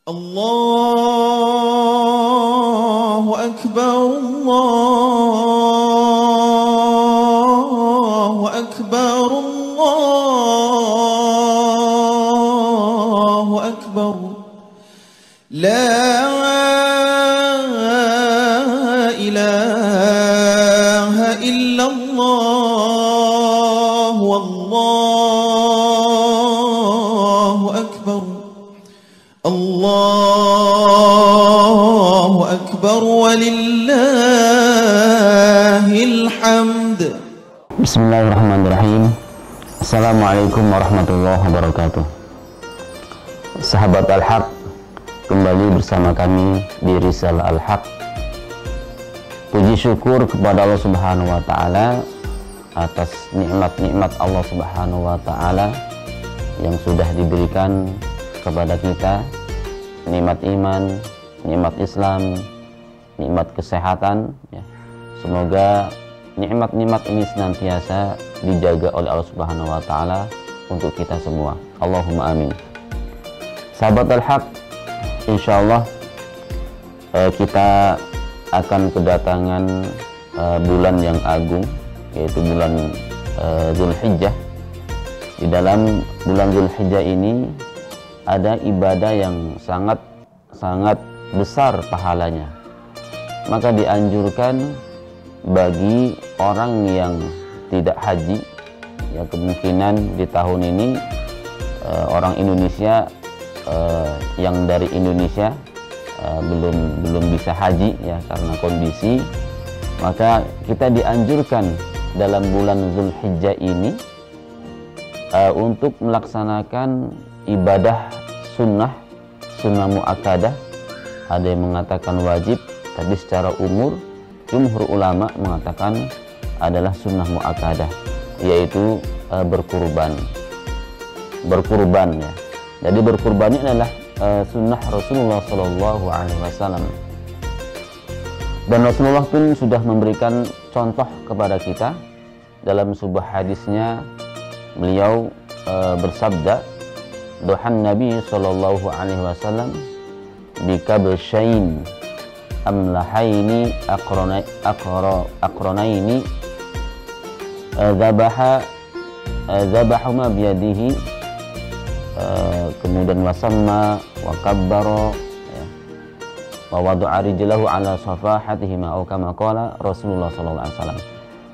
Allahu Akbar, Allahu Akbar, Allahu Akbar. La ilaha illallah, wallahu akbar. Allahu akbar walillahil hamd. Bismillahirrahmanirrahim. Assalamualaikum warahmatullahi wabarakatuh. Sahabat Al-Haq, kembali bersama kami di Risalah Al-Haq. Puji syukur kepada Allah Subhanahu wa taala atas nikmat-nikmat Allah Subhanahu wa taala yang sudah diberikan kepada kita, nikmat iman, nikmat Islam, nikmat kesehatan ya. Semoga nikmat-nikmat ini senantiasa dijaga oleh Allah Subhanahu wa taala untuk kita semua. Allahumma amin. Sahabat Al-Haq, insyaallah kita akan kedatangan bulan yang agung, yaitu bulan Dzulhijjah. Di dalam bulan Dzulhijjah ini ada ibadah yang sangat besar pahalanya. Maka dianjurkan bagi orang yang tidak haji, ya kemungkinan di tahun ini orang Indonesia yang dari Indonesia belum bisa haji ya karena kondisi, maka kita dianjurkan dalam bulan Dzulhijjah ini untuk melaksanakan ibadah sunnah muakkadah. Ada yang mengatakan wajib, tapi secara umur jumhur ulama mengatakan adalah sunnah muakkadah, yaitu berkurban ya. Jadi berkurbannya adalah sunnah Rasulullah Shallallahu Alaihi Wasallam, dan Rasulullah pun sudah memberikan contoh kepada kita dalam sebuah hadisnya. Beliau bersabda, dohan Nabi Shallallahu Alaihi Wasallam bikabshain amlahaini aqronaini zabahuma biyadihi, kemudian wasamma wa kabbara ya, wa wada'a rijlahu ala safahatihima atau kama qala Rasulullah sallallahu alaihi wasallam.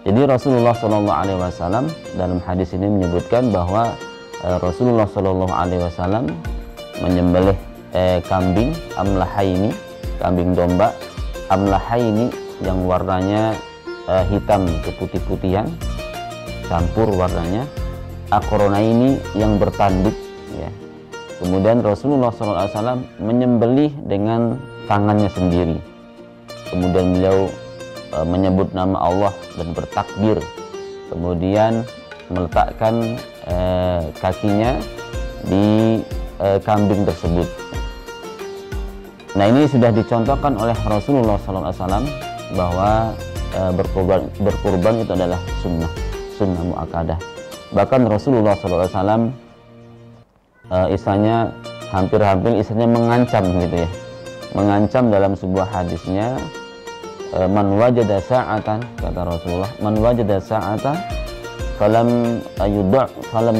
Jadi Rasulullah sallallahu alaihi wasallam dalam hadis ini menyebutkan bahwa Rasulullah sallallahu alaihi wasallam menyembelih kambing amlahaini, kambing domba amlahaini yang warnanya hitam keputih-putihan campur warnanya, aqronaini yang bertanduk ya. Kemudian Rasulullah SAW menyembelih dengan tangannya sendiri. Kemudian beliau menyebut nama Allah dan bertakbir. Kemudian meletakkan kakinya di kambing tersebut. Nah, ini sudah dicontohkan oleh Rasulullah SAW bahwa berkurban itu adalah sunnah muakkadah. Bahkan Rasulullah SAW istilahnya hampir mengancam gitu ya, mengancam dalam sebuah hadisnya, man wajada sa'atan, kata Rasulullah, man wajada sa'atan falam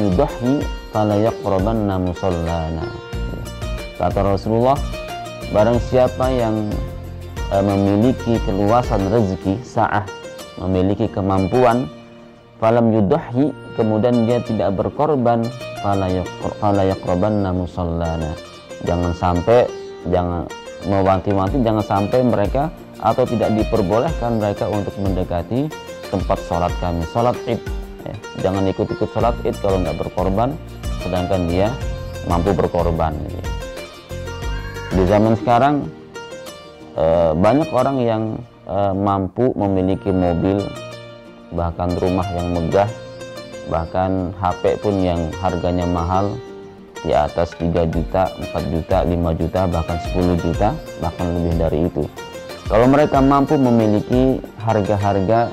yudahhi fala yaqrabanna musallana. Kata Rasulullah, barang siapa yang memiliki keluasan rezeki, sa'ah, memiliki kemampuan, falam yudahhi, kemudian dia tidak berkorban, fala yaqrabanna musallana, jangan mewanti-wanti, jangan sampai mereka atau tidak diperbolehkan mereka untuk mendekati tempat sholat kami, sholat id ya. Jangan ikut-ikut sholat id kalau nggak berkorban, sedangkan dia mampu berkorban gitu. Di zaman sekarang banyak orang yang mampu memiliki mobil, bahkan rumah yang megah, bahkan HP pun yang harganya mahal, di atas 3 juta, 4 juta, 5 juta, bahkan 10 juta, bahkan lebih dari itu. Kalau mereka mampu memiliki harga-harga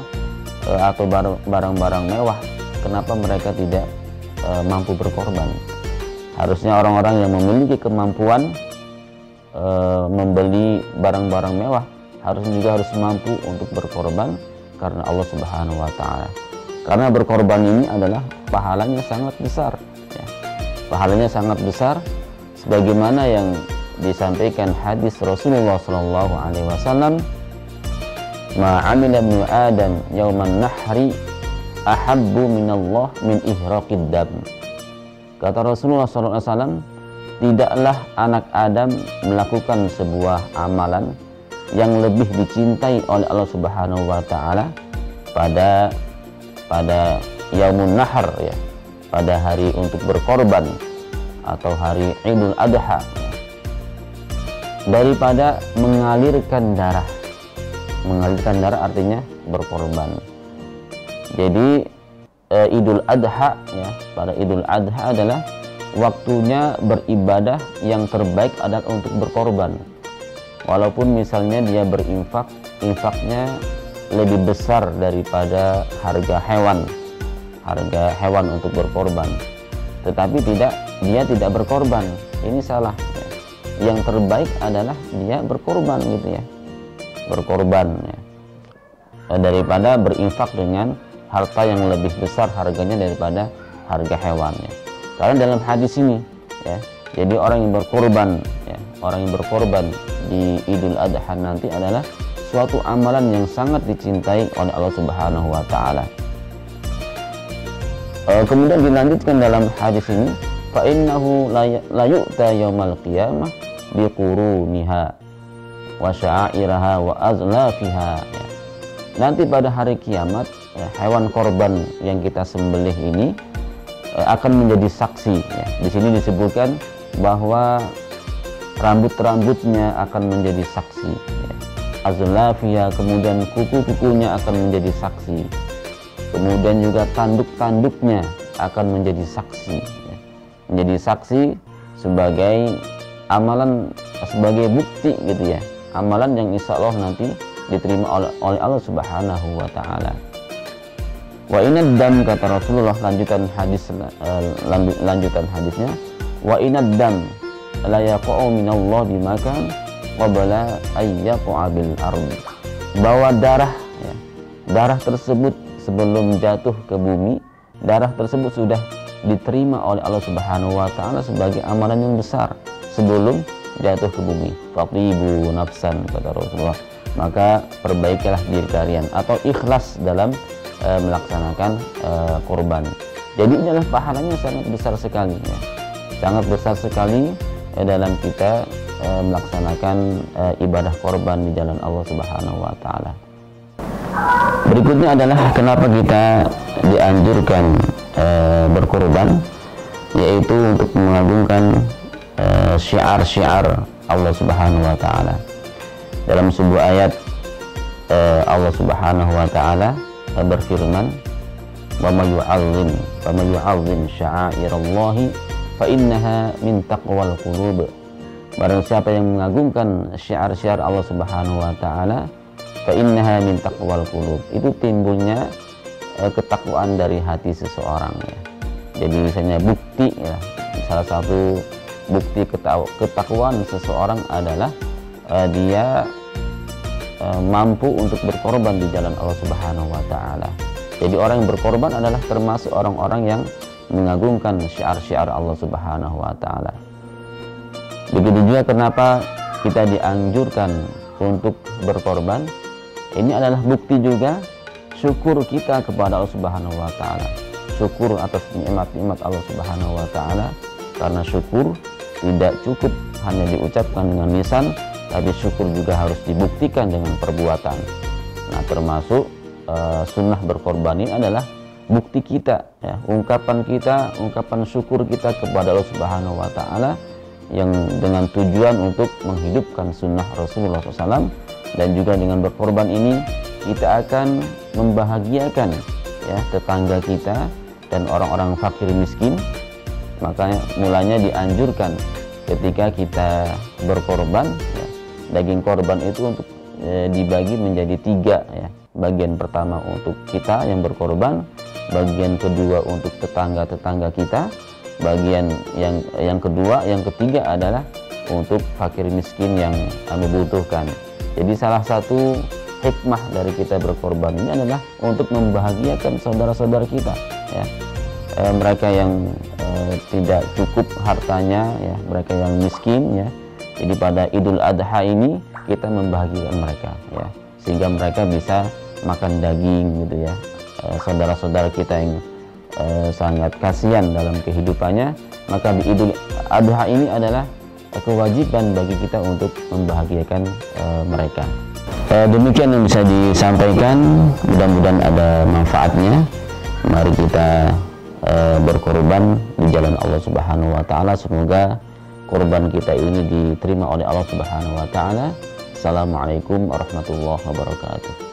atau barang-barang mewah, kenapa mereka tidak mampu berkorban? Harusnya orang-orang yang memiliki kemampuan membeli barang-barang mewah, harus mampu untuk berkorban karena Allah Subhanahu wa taala. Karena berkorban ini adalah pahalanya sangat besar ya. Pahalanya sangat besar sebagaimana yang disampaikan hadis Rasulullah sallallahu alaihi wasallam, "Ma 'amila ibnu Adam yauman nahri ahabbu minallah min ihraqid dam." Kata Rasulullah sallallahu alaihi wasallam, tidaklah anak Adam melakukan sebuah amalan yang lebih dicintai oleh Allah Subhanahu wa taala pada Yaumun Nahar ya, pada hari untuk berkorban atau hari Idul Adha, daripada mengalirkan darah. Mengalirkan darah artinya berkorban. Jadi Idul Adha ya, pada Idul Adha adalah waktunya beribadah yang terbaik adalah untuk berkorban. Walaupun misalnya dia berinfak, infaknya lebih besar daripada harga hewan untuk berkorban, tetapi dia tidak berkorban. Ini salah ya. Yang terbaik adalah dia berkorban gitu ya, berkorban ya, daripada berinfak dengan harta yang lebih besar harganya daripada harga hewan ya. Karena dalam hadis ini ya, jadi orang yang berkorban ya, orang yang berkorban di Idul Adha nanti adalah suatu amalan yang sangat dicintai oleh Allah Subhanahu wa taala. Kemudian dilanjutkan dalam hadis ini, fa innahu la yu'ta yaumal qiyamah bi quruniha wa sya'iraha wa azlafiha ya. Nanti pada hari kiamat ya, hewan korban yang kita sembelih ini akan menjadi saksi ya. Di sini disebutkan bahwa rambut-rambutnya akan menjadi saksi ya. Azlafia, kemudian kuku-kukunya akan menjadi saksi, kemudian juga tanduk-tanduknya akan menjadi saksi ya. Menjadi saksi sebagai amalan, sebagai bukti gitu ya, amalan yang insya Allah nanti diterima oleh Allah Subhanahu wa taala. Wa inad dam, kata Rasulullah, lanjutan hadisnya, wa inad dam la yaqa'u minallah bimakan qabla ayyaqa bil ard. Bahwa darah ya, darah tersebut sebelum jatuh ke bumi, darah tersebut sudah diterima oleh Allah Subhanahu wa taala sebagai amalan yang besar sebelum jatuh ke bumi. Faqibu nafsan, kata Rasulullah, maka perbaikilah diri kalian atau ikhlas dalam melaksanakan kurban. Jadi ini adalah pahalanya sangat besar sekali ya. Sangat besar sekali dalam kita melaksanakan ibadah korban di jalan Allah Subhanahu wa taala. Berikutnya adalah kenapa kita dianjurkan berkorban, yaitu untuk mengagungkan syiar-syiar Allah Subhanahu wa taala. Dalam sebuah ayat Allah Subhanahu wa taala berfirman, wa may yu'azzim sya'airallahi fa innaha min taqwal qulub. Barang siapa yang mengagungkan syiar-syiar Allah Subhanahu wa taala, fa innaha min taqwal qulub, itu timbulnya ketakwaan dari hati seseorang ya. Jadi misalnya bukti ya, salah satu bukti ketakwaan seseorang adalah dia mampu untuk berkorban di jalan Allah Subhanahu wa taala. Jadi orang yang berkorban adalah termasuk orang-orang yang mengagungkan syiar-syiar Allah Subhanahu wa taala. Begitu juga kenapa kita dianjurkan untuk berkorban. Ini adalah bukti juga syukur kita kepada Allah Subhanahu wa taala. Syukur atas nikmat-nikmat Allah Subhanahu wa taala. Karena syukur tidak cukup hanya diucapkan dengan lisan, tapi syukur juga harus dibuktikan dengan perbuatan. Nah, termasuk sunnah berkorban ini adalah bukti kita ya, ungkapan syukur kita kepada Allah Subhanahu wa taala yang dengan tujuan untuk menghidupkan sunnah Rasulullah SAW. Dan juga dengan berkorban ini kita akan membahagiakan ya tetangga kita dan orang-orang fakir miskin. Makanya mulanya dianjurkan ketika kita berkorban ya, daging korban itu untuk dibagi menjadi 3 ya. Bagian pertama untuk kita yang berkorban, bagian kedua untuk tetangga-tetangga kita, bagian yang kedua, yang ketiga adalah untuk fakir miskin yang membutuhkan. Jadi salah satu hikmah dari kita berkorban ini adalah untuk membahagiakan saudara-saudara kita, ya. Mereka yang tidak cukup hartanya, ya, mereka yang miskin, ya. Jadi pada Idul Adha ini kita membahagiakan mereka, ya, sehingga mereka bisa makan daging, gitu ya. Saudara-saudara kita yang sangat kasihan dalam kehidupannya, maka di Idul Adha ini adalah kewajiban bagi kita untuk membahagiakan mereka. Demikian yang bisa disampaikan, mudah-mudahan ada manfaatnya. Mari kita berkorban di jalan Allah Subhanahu wa taala. Semoga korban kita ini diterima oleh Allah Subhanahu wa taala. Assalamualaikum warahmatullahi wabarakatuh.